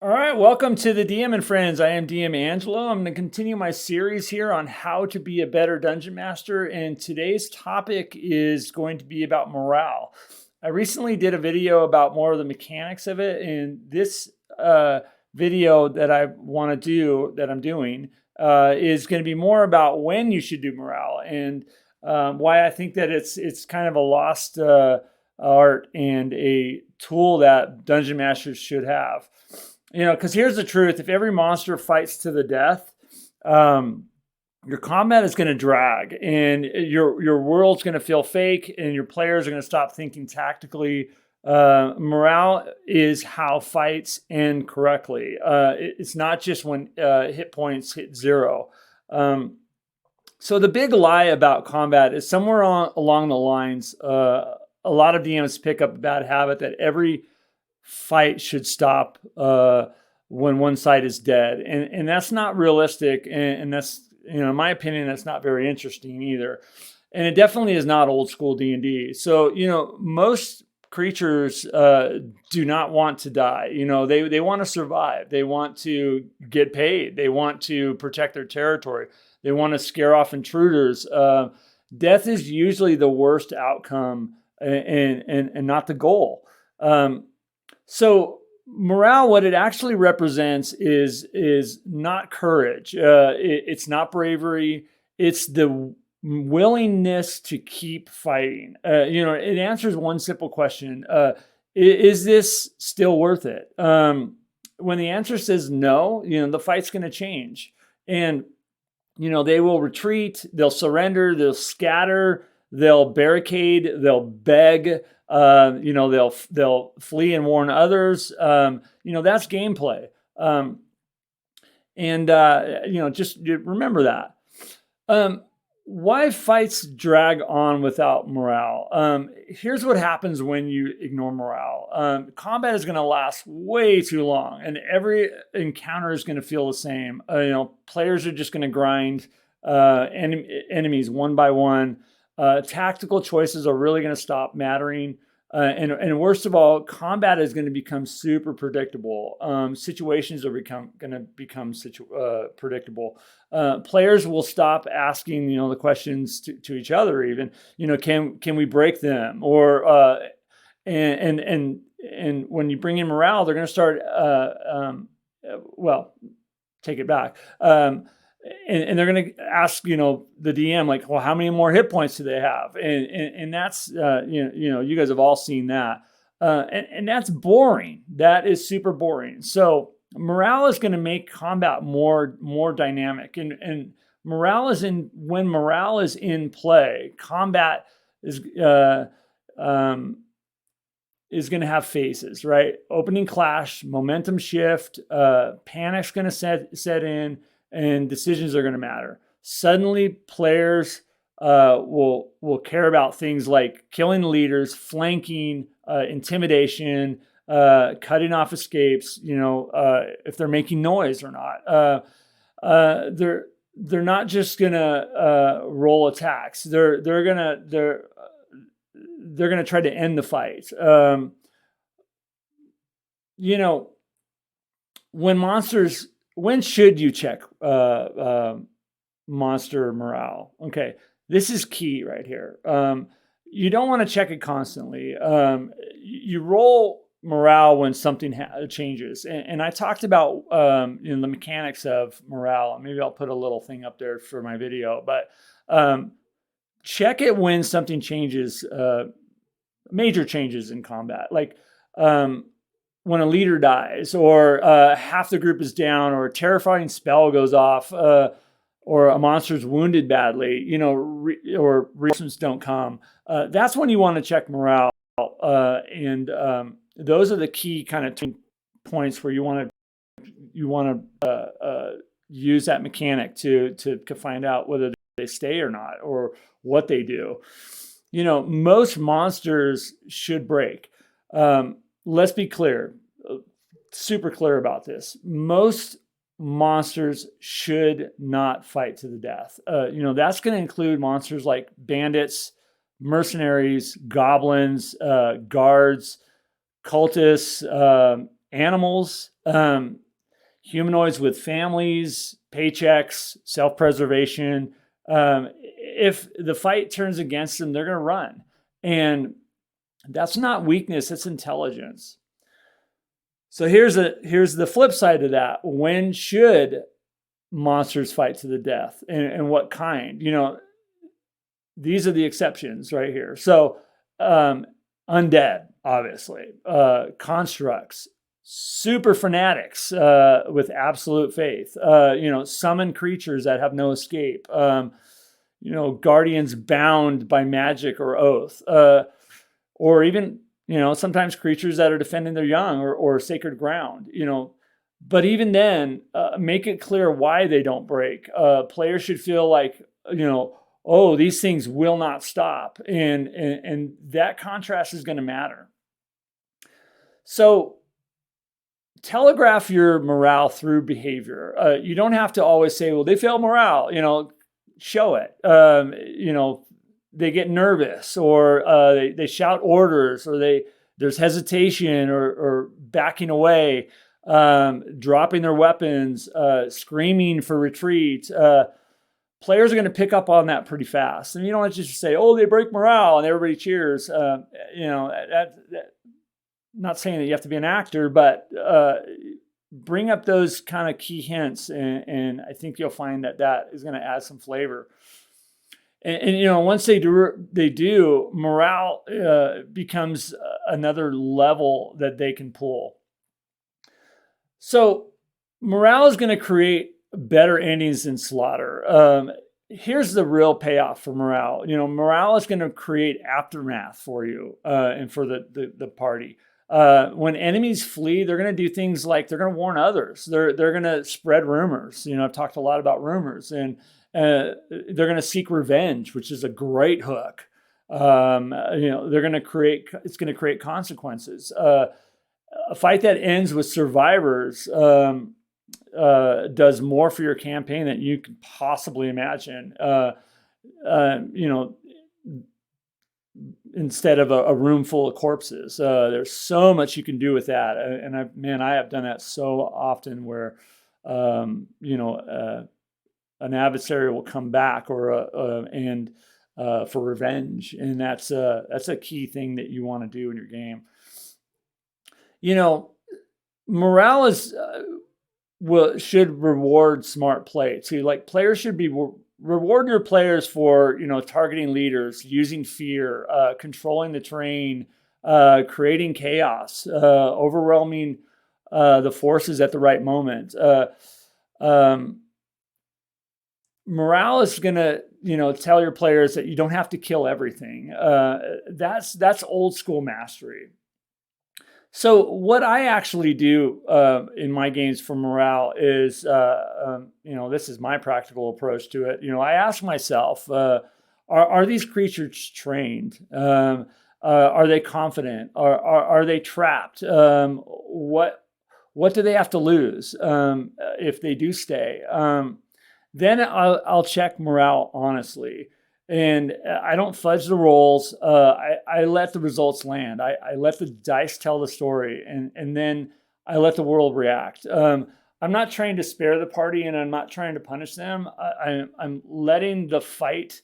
All right, welcome to the DM and Friends. I am DM Angelo. I'm going to continue my series here on how to be a better dungeon master, and today's topic is going to be about morale. I recently did a video about more of the mechanics of it, and this video that I want to do, that I'm doing, is going to be more about when you should do morale and why I think that it's kind of a lost art and a tool that dungeon masters should have. Because here's the truth: if every monster fights to the death, your combat is going to drag, and your world's going to feel fake, and your players are going to stop thinking tactically. Morale is how fights end correctly. It's not just when hit points hit zero. So the big lie about combat is somewhere along the lines. A lot of DMs pick up a bad habit that every fight should stop when one side is dead, and that's not realistic, and that's, in my opinion, that's not very interesting either, and it definitely is not old school D&D. So most creatures do not want to die. They want to survive. They want to get paid. They want to protect their territory. They want to scare off intruders. Death is usually the worst outcome and not the goal. So morale, what it actually represents is not courage. It's not bravery. It's the willingness to keep fighting. It answers one simple question: is this still worth it? When the answer says no, the fight's going to change, and they will retreat. They'll surrender. They'll scatter. They'll barricade. They'll beg. They'll flee and warn others. That's gameplay. Just remember that. Why fights drag on without morale? Here's what happens when you ignore morale. Combat is going to last way too long, and every encounter is going to feel the same. Players are just going to grind enemies one by one. Tactical choices are really going to stop mattering. And worst of all, combat is going to become super predictable. Situations are going to become predictable. Players will stop asking, the questions to each other. Even, can we break them? Or and when you bring in morale, they're going to start. Take it back. And they're going to ask, the DM, like, well, how many more hit points do they have? And that's, you guys have all seen that. And that's boring. That is super boring. So morale is going to make combat more dynamic. And when morale is in play, combat is going to have phases, right? Opening clash, momentum shift, panic's going to set in, and decisions are going to matter. Suddenly, players will care about things like killing the leaders, flanking, intimidation, cutting off escapes. If they're making noise or not. They're not just going to roll attacks. They're going to try to end the fight. When should you check monster morale? Okay, this is key right here. You don't want to check it constantly. You roll morale when something changes. And I talked about the mechanics of morale. Maybe I'll put a little thing up there for my video. But check it when something changes, major changes in combat. Like when a leader dies, or half the group is down, or a terrifying spell goes off, or a monster's wounded badly, or reinforcements don't come. That's when you want to check morale. And those are the key kind of 2 points where you want to use that mechanic to find out whether they stay or not, or what they do. Most monsters should break. Let's be clear, super clear about this. Most monsters should not fight to the death. That's going to include monsters like bandits, mercenaries, goblins, guards, cultists, animals, humanoids with families, paychecks, self-preservation. If the fight turns against them, they're going to run. And that's not weakness, it's intelligence. So here's the flip side of that. When should monsters fight to the death, and what kind? These are the exceptions right here. So undead, obviously, constructs, super fanatics with absolute faith, summon creatures that have no escape, guardians bound by magic or oath, or even, sometimes creatures that are defending their young, or sacred ground, but even then, make it clear why they don't break. Players should feel like, oh, these things will not stop. And that contrast is going to matter. So telegraph your morale through behavior. You don't have to always say, well, they fail morale, show it. They get nervous, or they shout orders, or there's hesitation, or backing away, dropping their weapons, screaming for retreat. Players are going to pick up on that pretty fast. And you don't just say, oh, they break morale and everybody cheers. Not saying that you have to be an actor, but bring up those kind of key hints. And I think you'll find that is going to add some flavor. And once they do, morale becomes another level that they can pull. So morale is going to create better endings than slaughter. Here's the real payoff for morale. Morale is going to create aftermath for you and for the party. When enemies flee, they're going to do things like they're going to warn others. They're going to spread rumors. I've talked a lot about rumors, and they're going to seek revenge, which is a great hook. They're going to it's going to create consequences. A fight that ends with survivors does more for your campaign than you could possibly imagine. Instead of a room full of corpses, there's so much you can do with that. And I have done that so often, where an adversary will come back, and for revenge, and that's a key thing that you want to do in your game. Morale should reward smart play too. Like, players should be rewarding your players for targeting leaders, using fear, controlling the terrain, creating chaos, overwhelming the forces at the right moment. Morale is gonna tell your players that you don't have to kill everything. That's old school mastery. So what I actually do in my games for morale is, this is my practical approach to it. I ask myself, are these creatures trained? Are they confident? Are they trapped? What do they have to lose if they do stay? Then I'll check morale honestly. And I don't fudge the rolls. I let the results land. I let the dice tell the story, and then I let the world react. I'm not trying to spare the party, and I'm not trying to punish them. I'm letting the fight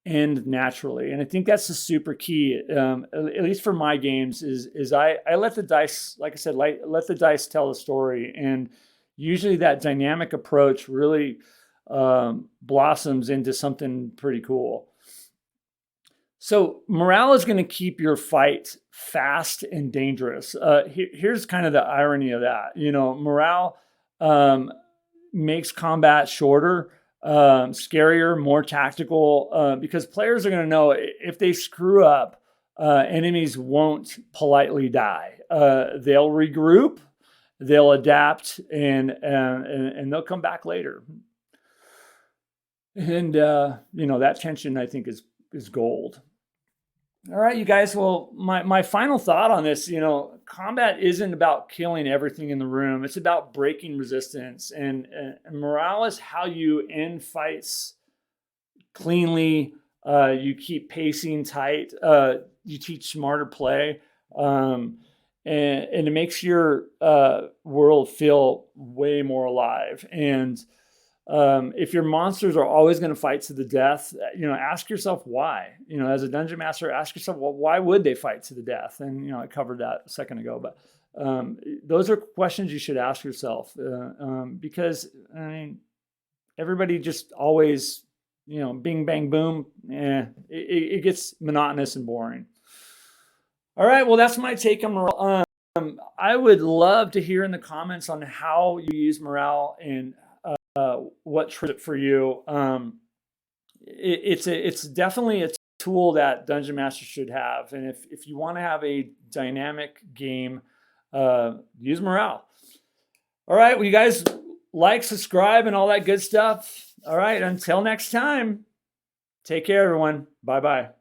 end naturally, and I think that's the super key. At least for my games, is I let the dice, like I said, let the dice tell the story, and usually that dynamic approach really blossoms into something pretty cool. So morale is going to keep your fight fast and dangerous. Here's kind of the irony of that. Morale makes combat shorter, scarier, more tactical, because players are going to know if they screw up, enemies won't politely die. They'll regroup, they'll adapt, and they'll come back later. And that tension, I think, is gold. All right, you guys. Well, my final thought on this, combat isn't about killing everything in the room. It's about breaking resistance, and morale is how you end fights cleanly. You keep pacing tight. You teach smarter play, and it makes your world feel way more alive. And if your monsters are always going to fight to the death, ask yourself why. As a dungeon master, ask yourself, well, why would they fight to the death? And I covered that a second ago, but those are questions you should ask yourself, because everybody just always, bing bang boom. It gets monotonous and boring. All right, well, that's my take on morale. I would love to hear in the comments on how you use morale and what triggers it for you. It's definitely a tool that dungeon masters should have, and if you want to have a dynamic game, use morale. All right, well, you guys like, subscribe, and all that good stuff. All right, until next time, take care, everyone. Bye-bye.